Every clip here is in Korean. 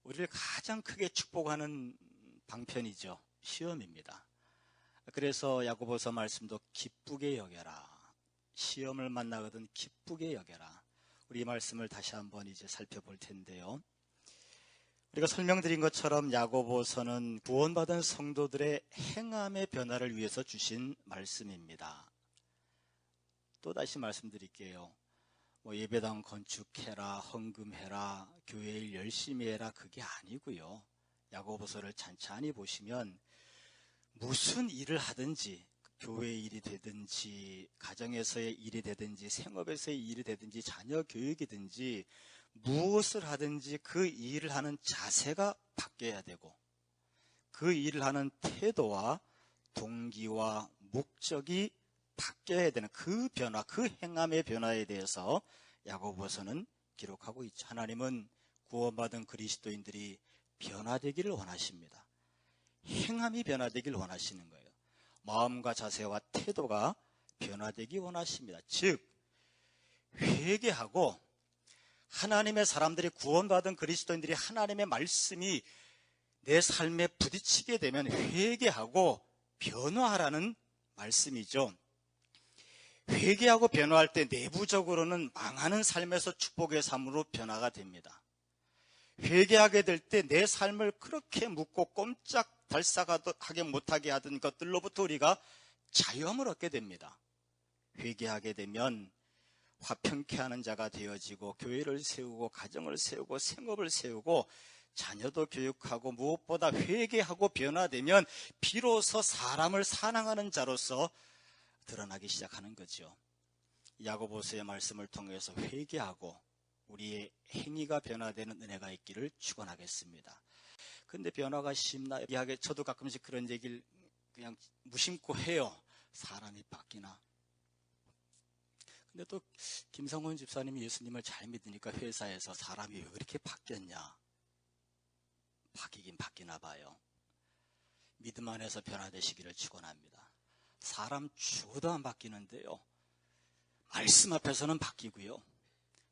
우리를 가장 크게 축복하는 방편이죠. 시험입니다. 그래서 야고보서 말씀도 기쁘게 여겨라. 시험을 만나거든 기쁘게 여겨라. 우리 말씀을 다시 한번 이제 살펴볼 텐데요. 우리가 설명드린 것처럼 야고보서는 구원받은 성도들의 행함의 변화를 위해서 주신 말씀입니다. 또 다시 말씀드릴게요. 예배당 건축해라, 헌금해라, 교회 일 열심히 해라, 그게 아니고요. 야고보서를 찬찬히 보시면 무슨 일을 하든지, 교회 일이 되든지, 가정에서의 일이 되든지, 생업에서의 일이 되든지, 자녀 교육이든지, 무엇을 하든지 그 일을 하는 자세가 바뀌어야 되고, 그 일을 하는 태도와 동기와 목적이 바뀌어야 되는 그 변화, 그 행함의 변화에 대해서 야고보서는 기록하고 있죠. 하나님은 구원받은 그리스도인들이 변화되기를 원하십니다. 행함이 변화되기를 원하시는 거예요. 마음과 자세와 태도가 변화되기 원하십니다. 즉, 회개하고 하나님의 사람들이, 구원받은 그리스도인들이 하나님의 말씀이 내 삶에 부딪히게 되면 회개하고 변화하라는 말씀이죠. 회개하고 변화할 때 내부적으로는 망하는 삶에서 축복의 삶으로 변화가 됩니다. 회개하게 될 때 내 삶을 그렇게 묻고 꼼짝달싹하게 못하게 하던 것들로부터 우리가 자유함을 얻게 됩니다. 회개하게 되면 화평케 하는 자가 되어지고, 교회를 세우고, 가정을 세우고, 생업을 세우고, 자녀도 교육하고, 무엇보다 회개하고 변화되면 비로소 사람을 사랑하는 자로서 드러나기 시작하는 거죠. 야고보서의 말씀을 통해서 회개하고 우리의 행위가 변화되는 은혜가 있기를 축원하겠습니다. 근데 변화가 쉽나? 저도 가끔씩 그런 얘기를 그냥 무심코 해요. 사람이 바뀌나? 근데 또 김성원 집사님이 예수님을 잘 믿으니까 회사에서 사람이 왜 그렇게 바뀌었냐? 바뀌긴 바뀌나 봐요. 믿음 안에서 변화되시기를 축원합니다. 사람 죽어도 안 바뀌는데요, 말씀 앞에서는 바뀌고요,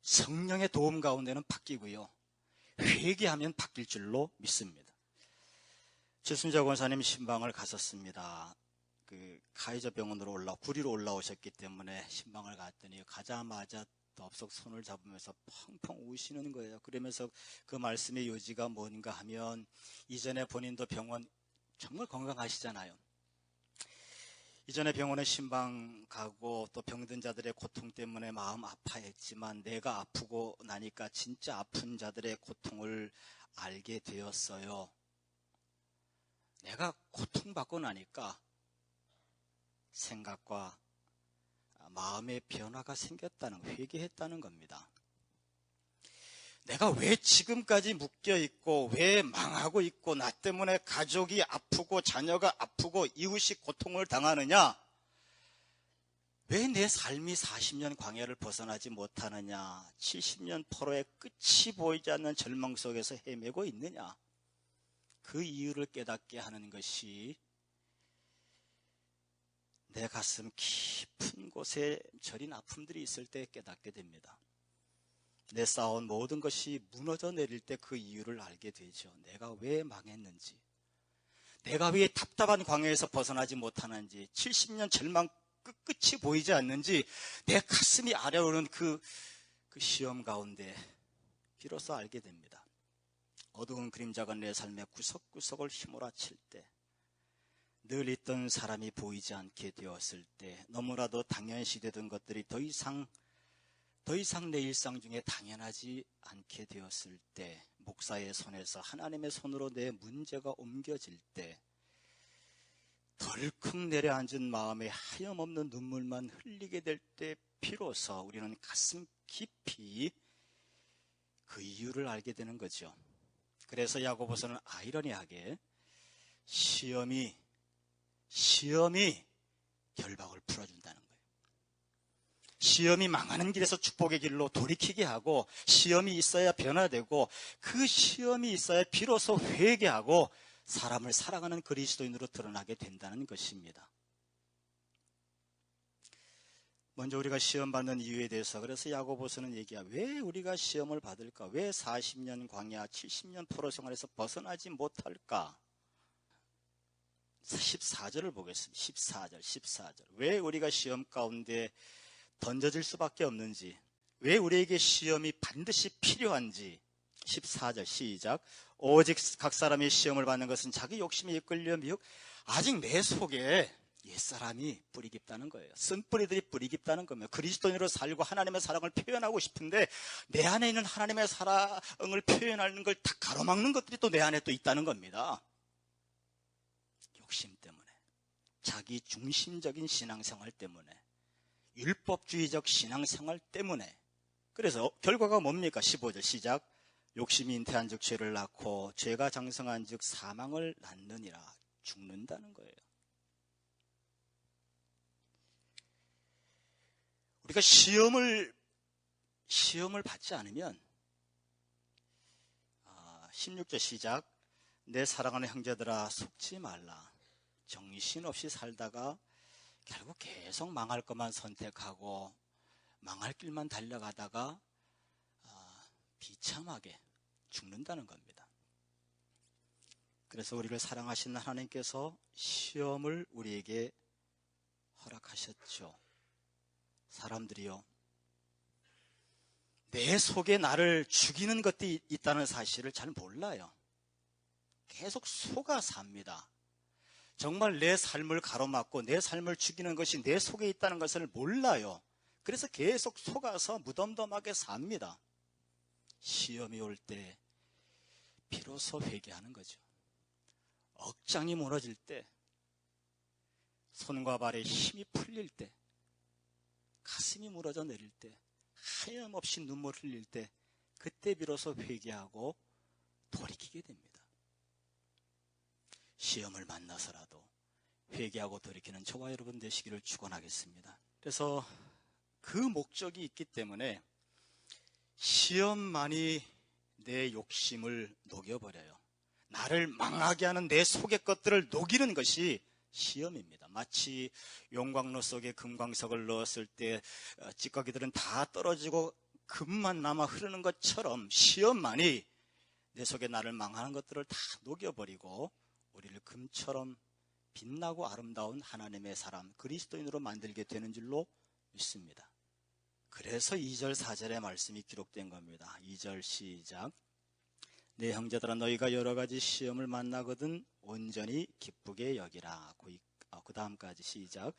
성령의 도움 가운데는 바뀌고요, 회개하면 바뀔 줄로 믿습니다. 최순자 권사님 신방을 갔었습니다. 카이저 병원으로 구리로 올라오셨기 때문에 신방을 갔더니 가자마자 덥석 손을 잡으면서 펑펑 우시는 거예요. 그러면서 그 말씀의 요지가 뭔가 하면, 이전에 본인도 병원 정말 건강하시잖아요. 이전에 병원에 신방 가고 또 병든 자들의 고통 때문에 마음 아파했지만, 내가 아프고 나니까 진짜 아픈 자들의 고통을 알게 되었어요. 내가 고통받고 나니까 생각과 마음의 변화가 생겼다는, 회개했다는 겁니다. 내가 왜 지금까지 묶여있고, 왜 망하고 있고, 나 때문에 가족이 아프고 자녀가 아프고 이웃이 고통을 당하느냐? 왜 내 삶이 40년 광야를 벗어나지 못하느냐? 70년 포로의 끝이 보이지 않는 절망 속에서 헤매고 있느냐? 그 이유를 깨닫게 하는 것이 내 가슴 깊은 곳에 저린 아픔들이 있을 때 깨닫게 됩니다. 내 쌓아온 모든 것이 무너져 내릴 때 그 이유를 알게 되죠. 내가 왜 망했는지, 내가 왜 답답한 광야에서 벗어나지 못하는지, 70년 절망 끝이 보이지 않는지, 내 가슴이 아려오는 그 시험 가운데 비로소 알게 됩니다. 어두운 그림자가 내 삶의 구석구석을 휘몰아칠 때, 늘 있던 사람이 보이지 않게 되었을 때, 너무나도 당연시 되던 것들이 더 이상 내 일상 중에 당연하지 않게 되었을 때, 목사의 손에서 하나님의 손으로 내 문제가 옮겨질 때, 덜컥 내려앉은 마음에 하염없는 눈물만 흘리게 될 때 비로소 우리는 가슴 깊이 그 이유를 알게 되는 거죠. 그래서 야고보서는 아이러니하게 시험이 결박을 풀어준다는 거예요. 시험이 망하는 길에서 축복의 길로 돌이키게 하고, 시험이 있어야 변화되고, 그 시험이 있어야 비로소 회개하고 사람을 사랑하는 그리스도인으로 드러나게 된다는 것입니다. 먼저 우리가 시험 받는 이유에 대해서 그래서 야고보서는 얘기야. 왜 우리가 시험을 받을까? 왜 40년 광야 70년 포로 생활에서 벗어나지 못할까? 14절을 보겠습니다. 14절. 왜 우리가 시험 가운데 던져질 수밖에 없는지, 왜 우리에게 시험이 반드시 필요한지. 14절 시작. 오직 각 사람이 시험을 받는 것은 자기 욕심에 이끌려 미혹 아직 내 속에 옛사람이 뿌리 깊다는 거예요. 쓴뿌리들이 뿌리 깊다는 겁니다. 그리스도인으로 살고 하나님의 사랑을 표현하고 싶은데 내 안에 있는 하나님의 사랑을 표현하는 걸 다 가로막는 것들이 또 내 안에 또 있다는 겁니다. 욕심 때문에, 자기 중심적인 신앙생활 때문에, 율법주의적 신앙생활 때문에. 그래서 결과가 뭡니까? 15절 시작. 욕심이 잉태한 즉 죄를 낳고 죄가 장성한 즉 사망을 낳느니라. 죽는다는 거예요. 우리가 시험을 받지 않으면 16절 시작. 내 사랑하는 형제들아 속지 말라. 정신없이 살다가 결국 계속 망할 것만 선택하고 망할 길만 달려가다가 비참하게 죽는다는 겁니다. 그래서 우리를 사랑하시는 하나님께서 시험을 우리에게 허락하셨죠. 사람들이요, 내 속에 나를 죽이는 것들이 있다는 사실을 잘 몰라요. 계속 속아 삽니다. 정말 내 삶을 가로막고 내 삶을 죽이는 것이 내 속에 있다는 것을 몰라요. 그래서 계속 속아서 무덤덤하게 삽니다. 시험이 올 때 비로소 회개하는 거죠. 억장이 무너질 때, 손과 발에 힘이 풀릴 때, 가슴이 무너져 내릴 때, 하염없이 눈물 흘릴 때, 그때 비로소 회개하고 돌이키게 됩니다. 시험을 만나서라도 회개하고 돌이키는 저와 여러분 되시기를 축원하겠습니다. 그래서 그 목적이 있기 때문에 시험만이 내 욕심을 녹여버려요. 나를 망하게 하는 내 속의 것들을 녹이는 것이 시험입니다. 마치 용광로 속에 금광석을 넣었을 때 찌꺼기들은 다 떨어지고 금만 남아 흐르는 것처럼 시험만이 내 속에 나를 망하는 것들을 다 녹여버리고 우리를 금처럼 빛나고 아름다운 하나님의 사람, 그리스도인으로 만들게 되는 줄로 믿습니다. 그래서 2절 4절의 말씀이 기록된 겁니다. 2절 시작. 내 형제들아 너희가 여러 가지 시험을 만나거든 온전히 기쁘게 여기라. 그 다음까지 시작.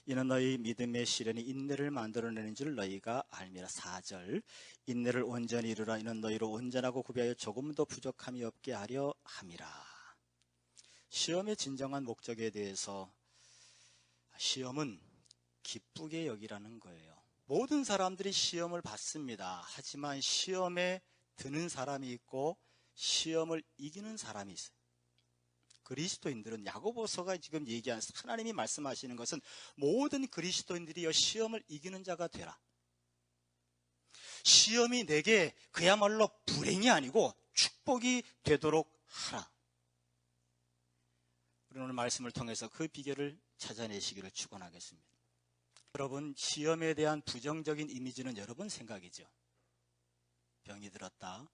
이는 너희 믿음의 시련이 인내를 만들어내는 줄 너희가 알미라. 4절. 인내를 온전히 이루라. 이는 너희로 온전하고 구비하여 조금도 부족함이 없게 하려 함이라. 시험의 진정한 목적에 대해서, 시험은 기쁘게 여기라는 거예요. 모든 사람들이 시험을 받습니다. 하지만 시험에 드는 사람이 있고 시험을 이기는 사람이 있어요. 그리스도인들은, 야고보서가 지금 얘기하는, 하나님이 말씀하시는 것은 모든 그리스도인들이 시험을 이기는 자가 되라. 시험이 내게 그야말로 불행이 아니고 축복이 되도록 하라. 우리 오늘 말씀을 통해서 그 비결을 찾아내시기를 축원하겠습니다. 여러분, 시험에 대한 부정적인 이미지는 여러분 생각이죠. 병이 들었다,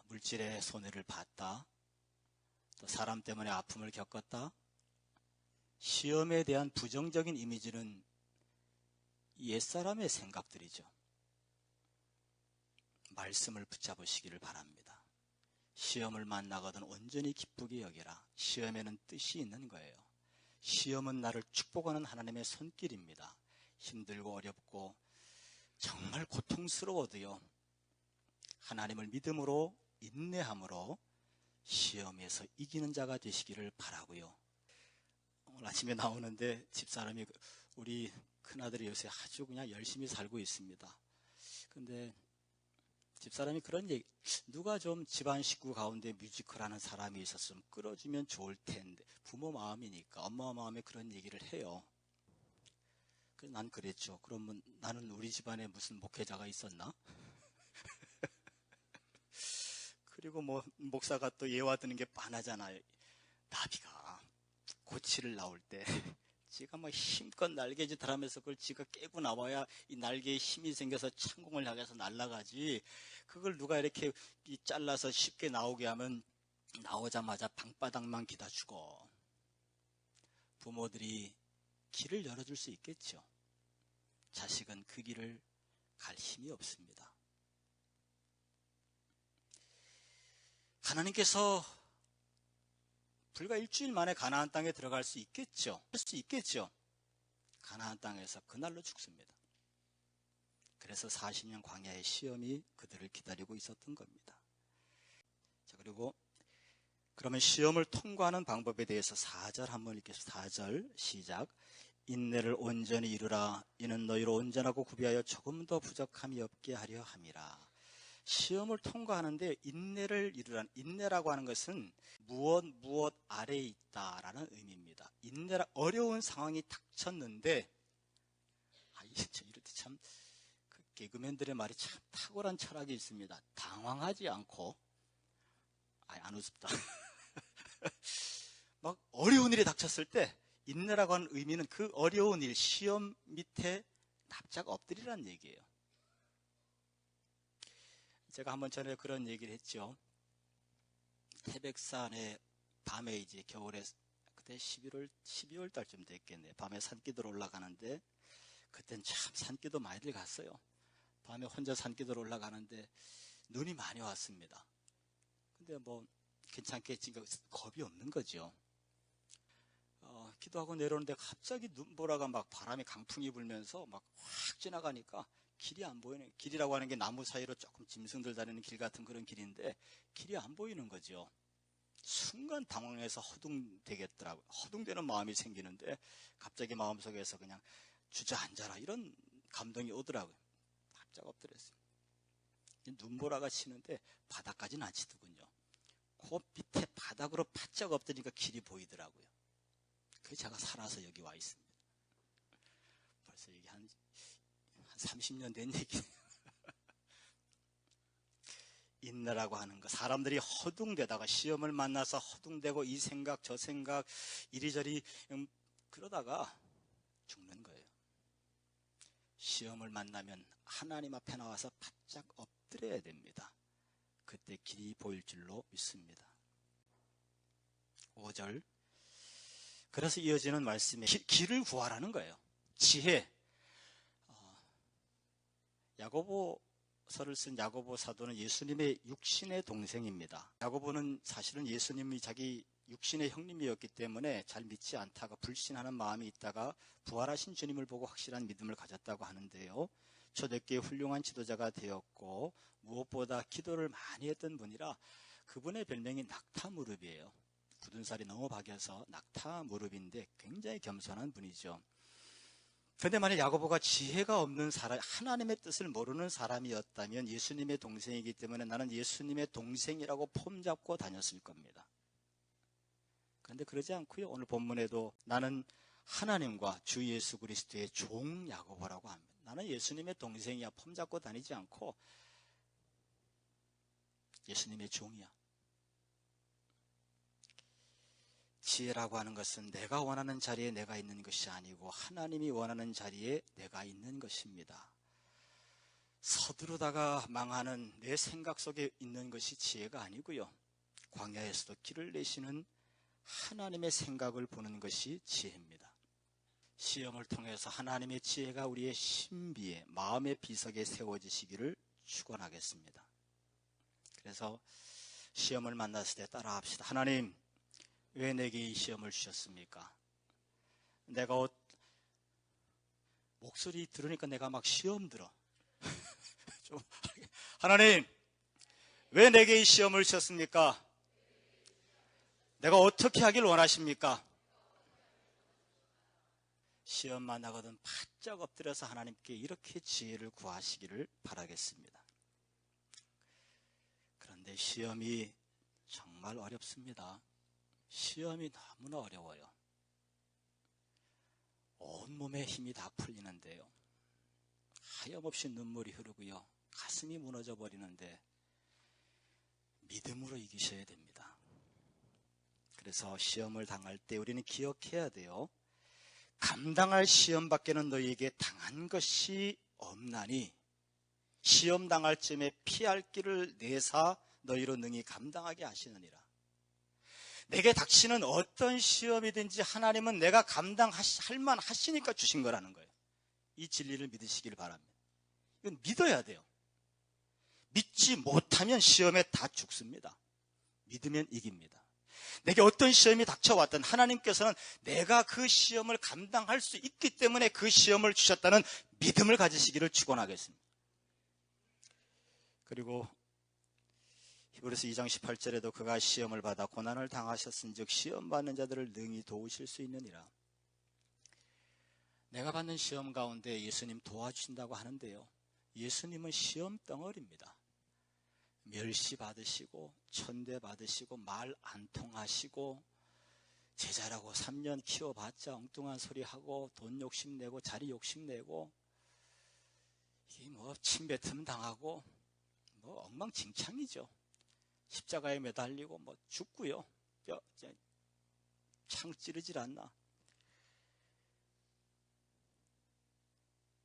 물질의 손해를 봤다, 또 사람 때문에 아픔을 겪었다. 시험에 대한 부정적인 이미지는 옛사람의 생각들이죠. 말씀을 붙잡으시기를 바랍니다. 시험을 만나거든 온전히 기쁘게 여기라. 시험에는 뜻이 있는 거예요. 시험은 나를 축복하는 하나님의 손길입니다. 힘들고 어렵고 정말 고통스러워도요, 하나님을 믿음으로 인내함으로 시험에서 이기는 자가 되시기를 바라고요. 오늘 아침에 나오는데 집사람이, 우리 큰아들이 요새 아주 그냥 열심히 살고 있습니다. 근데 집사람이 그런 얘기, 누가 좀 집안 식구 가운데 뮤지컬하는 사람이 있었으면 끌어주면 좋을 텐데, 부모 마음이니까 엄마 마음에 그런 얘기를 해요. 그래서 난 그랬죠. 그러면 나는 우리 집안에 무슨 목회자가 있었나? 그리고 목사가 또 예화 드는 게 빤하잖아요. 나비가 고치를 나올 때 지가 뭐 힘껏 날개짓을 하면서 그걸 지가 깨고 나와야 이 날개에 힘이 생겨서 창공을 향해서 날아가지. 그걸 누가 이렇게 잘라서 쉽게 나오게 하면 나오자마자 방바닥만 기다 주고. 부모들이 길을 열어줄 수 있겠죠. 자식은 그 길을 갈 힘이 없습니다. 하나님께서 불과 일주일 만에 가나안 땅에 들어갈 수 있겠죠. 할 수 있겠죠. 가나안 땅에서 그날로 죽습니다. 그래서 40년 광야의 시험이 그들을 기다리고 있었던 겁니다. 자, 그리고 그러면 시험을 통과하는 방법에 대해서 4절 한번 읽겠습니다. 4절 시작. 인내를 온전히 이루라. 이는 너희로 온전하고 구비하여 조금 더 부족함이 없게 하려 함이라. 시험을 통과하는데 인내를 이루란, 인내라고 하는 것은 무엇 아래에 있다라는 의미입니다. 인내라, 어려운 상황이 닥쳤는데, 이럴 때 참, 그 개그맨들의 말이 참 탁월한 철학이 있습니다. 당황하지 않고, 안 웃습니다. 막 어려운 일이 닥쳤을 때, 인내라고 하는 의미는 그 어려운 일, 시험 밑에 납작 엎드리라는 얘기예요. 제가 한번 전에 그런 얘기를 했죠. 태백산에 밤에 이제 겨울에, 그때 12월 달쯤 됐겠네요. 밤에 산기슭 올라가는데, 그땐 참 산기슭 많이들 갔어요. 밤에 혼자 산기슭 올라가는데, 눈이 많이 왔습니다. 근데 뭐, 괜찮겠지, 겁이 없는 거죠. 기도하고 내려오는데 갑자기 눈보라가 막 바람이 강풍이 불면서 막 확 지나가니까 길이 안 보이네. 길이라고 하는 게 나무 사이로 조금 짐승들 다니는 길 같은 그런 길인데 길이 안 보이는 거죠. 순간 당황해서 허둥대겠더라고요. 허둥대는 마음이 생기는데 갑자기 마음속에서 그냥 주저앉아라 이런 감동이 오더라고요. 깜짝 엎드렸어요. 눈보라가 치는데 바닥까지는 안 치더군요. 그 밑에 바닥으로 바짝 엎드리니까 길이 보이더라고요. 그게 제가 살아서 여기 와 있습니다. 벌써 이게 한 30년 된 얘기예요. 인내라고 하는 거. 사람들이 허둥대다가 시험을 만나서 허둥대고 이 생각 저 생각 이리저리 그러다가 죽는 거예요. 시험을 만나면 하나님 앞에 나와서 바짝 엎드려야 됩니다. 그때 길이 보일 줄로 믿습니다. 5절. 그래서 이어지는 말씀에 길을 구하라는 거예요. 지혜. 야고보서를 쓴 야고보 사도는 예수님의 육신의 동생입니다. 야고보는 사실은 예수님이 자기 육신의 형님이었기 때문에 잘 믿지 않다가 불신하는 마음이 있다가 부활하신 주님을 보고 확실한 믿음을 가졌다고 하는데요. 초대교회 훌륭한 지도자가 되었고 무엇보다 기도를 많이 했던 분이라 그분의 별명이 낙타무릎이에요. 굳은 살이 너무 박여서 낙타무릎인데 굉장히 겸손한 분이죠. 그런데 만약 야고보가 지혜가 없는 사람, 하나님의 뜻을 모르는 사람이었다면 예수님의 동생이기 때문에 나는 예수님의 동생이라고 폼잡고 다녔을 겁니다. 그런데 그러지 않고요. 오늘 본문에도 나는 하나님과 주 예수 그리스도의 종 야고보라고 합니다. 나는 예수님의 동생이야 폼잡고 다니지 않고 예수님의 종이야. 지혜라고 하는 것은 내가 원하는 자리에 내가 있는 것이 아니고 하나님이 원하는 자리에 내가 있는 것입니다. 서두르다가 망하는 내 생각 속에 있는 것이 지혜가 아니고요. 광야에서도 길을 내시는 하나님의 생각을 보는 것이 지혜입니다. 시험을 통해서 하나님의 지혜가 우리의 신비에 마음의 비석에 세워지시기를 축원하겠습니다. 그래서 시험을 만났을 때 따라합시다. 하나님, 왜 내게 이 시험을 주셨습니까? 내가 목소리 들으니까 내가 막 시험 들어. 하나님, 왜 내게 이 시험을 주셨습니까? 내가 어떻게 하길 원하십니까? 시험 만나거든 바짝 엎드려서 하나님께 이렇게 지혜를 구하시기를 바라겠습니다. 그런데 시험이 정말 어렵습니다. 시험이 너무나 어려워요. 온몸에 힘이 다 풀리는데요. 하염없이 눈물이 흐르고요. 가슴이 무너져 버리는데 믿음으로 이기셔야 됩니다. 그래서 시험을 당할 때 우리는 기억해야 돼요. 감당할 시험 밖에는 너희에게 당한 것이 없나니 시험 당할 쯤에 피할 길을 내사 너희로 능히 감당하게 하시느니라. 내게 닥치는 어떤 시험이든지 하나님은 내가 감당할 만 하시니까 주신 거라는 거예요. 이 진리를 믿으시길 바랍니다. 이건 믿어야 돼요. 믿지 못하면 시험에 다 죽습니다. 믿으면 이깁니다. 내게 어떤 시험이 닥쳐왔든 하나님께서는 내가 그 시험을 감당할 수 있기 때문에 그 시험을 주셨다는 믿음을 가지시기를 축원하겠습니다. 그리고 히브리서 2장 18절에도 그가 시험을 받아 고난을 당하셨은즉 시험 받는 자들을 능히 도우실 수 있느니라. 내가 받는 시험 가운데 예수님 도와주신다고 하는데요, 예수님은 시험 덩어리입니다. 멸시 받으시고 천대 받으시고 말 안 통하시고 제자라고 3년 키워봤자 엉뚱한 소리하고 돈 욕심내고 자리 욕심내고 이게 뭐 침뱉음 당하고 뭐 엉망진창이죠. 십자가에 매달리고 뭐 죽고요, 창 찌르질 않나.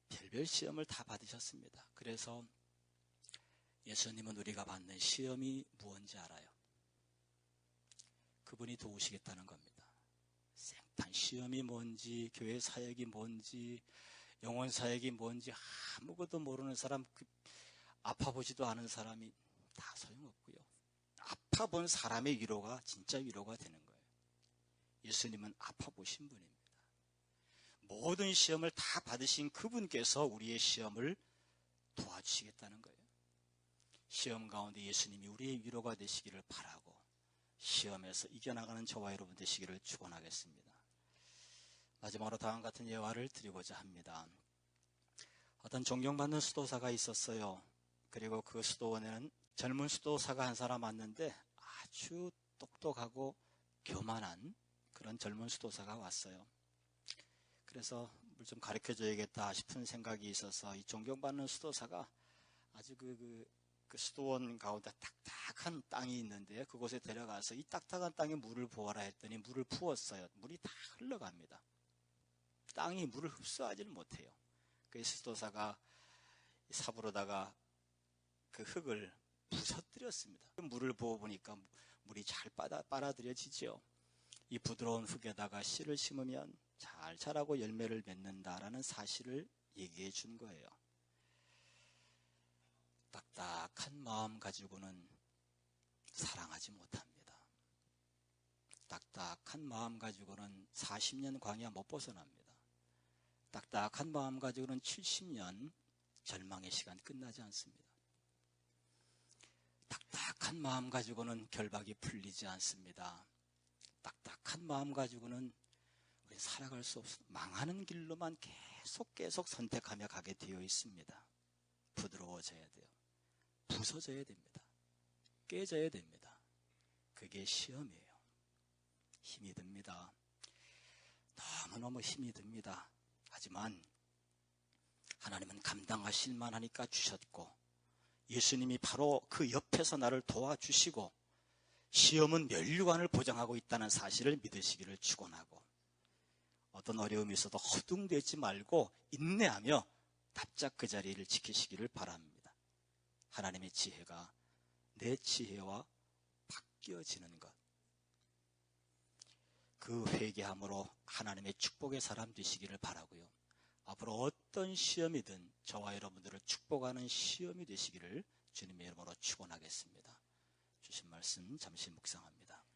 별별 시험을 다 받으셨습니다. 그래서 예수님은 우리가 받는 시험이 무엇인지 알아요. 그분이 도우시겠다는 겁니다. 생탄 시험이 뭔지, 교회 사역이 뭔지, 영혼 사역이 뭔지 아무것도 모르는 사람, 아파보지도 않은 사람이 다 소용없고요. 아파본 사람의 위로가 진짜 위로가 되는 거예요. 예수님은 아파보신 분입니다. 모든 시험을 다 받으신 그분께서 우리의 시험을 도와주시겠다는 거예요. 시험 가운데 예수님이 우리의 위로가 되시기를 바라고 시험에서 이겨나가는 저와 여러분 되시기를 축원하겠습니다. 마지막으로 다음 같은 예화를 드리고자 합니다. 어떤 존경받는 수도사가 있었어요. 그리고 그 수도원에는 젊은 수도사가 한 사람 왔는데 아주 똑똑하고 교만한 그런 젊은 수도사가 왔어요. 그래서 뭘 좀 가르쳐줘야겠다 싶은 생각이 있어서 이 존경받는 수도사가 아주 그 수도원 가운데 딱딱한 땅이 있는데 그곳에 데려가서 이 딱딱한 땅에 물을 부어라 했더니 물을 부었어요. 물이 다 흘러갑니다. 땅이 물을 흡수하지는 못해요. 그래서 수도사가 삽으로다가 그 흙을 부서뜨렸습니다. 물을 부어보니까 물이 잘 빨아들여지죠. 이 부드러운 흙에다가 씨를 심으면 잘 자라고 열매를 맺는다라는 사실을 얘기해 준 거예요. 딱딱한 마음 가지고는 사랑하지 못합니다. 딱딱한 마음 가지고는 40년 광야 못 벗어납니다. 딱딱한 마음 가지고는 70년 절망의 시간 끝나지 않습니다. 딱딱한 마음 가지고는 결박이 풀리지 않습니다. 딱딱한 마음 가지고는 우리는 살아갈 수 없습니다. 망하는 길로만 계속 선택하며 가게 되어 있습니다. 부드러워져야 돼요. 부서져야 됩니다. 깨져야 됩니다. 그게 시험이에요. 힘이 듭니다. 너무너무 힘이 듭니다. 하지만 하나님은 감당하실 만하니까 주셨고 예수님이 바로 그 옆에서 나를 도와주시고 시험은 면류관을 보장하고 있다는 사실을 믿으시기를 축원하고 어떤 어려움이 있어도 허둥대지 말고 인내하며 납작 그 자리를 지키시기를 바랍니다. 하나님의 지혜가 내 지혜와 바뀌어지는 것, 그 회개함으로 하나님의 축복의 사람 되시기를 바라고요. 앞으로 어떤 시험이든 저와 여러분들을 축복하는 시험이 되시기를 주님의 이름으로 축원하겠습니다. 주신 말씀 잠시 묵상합니다.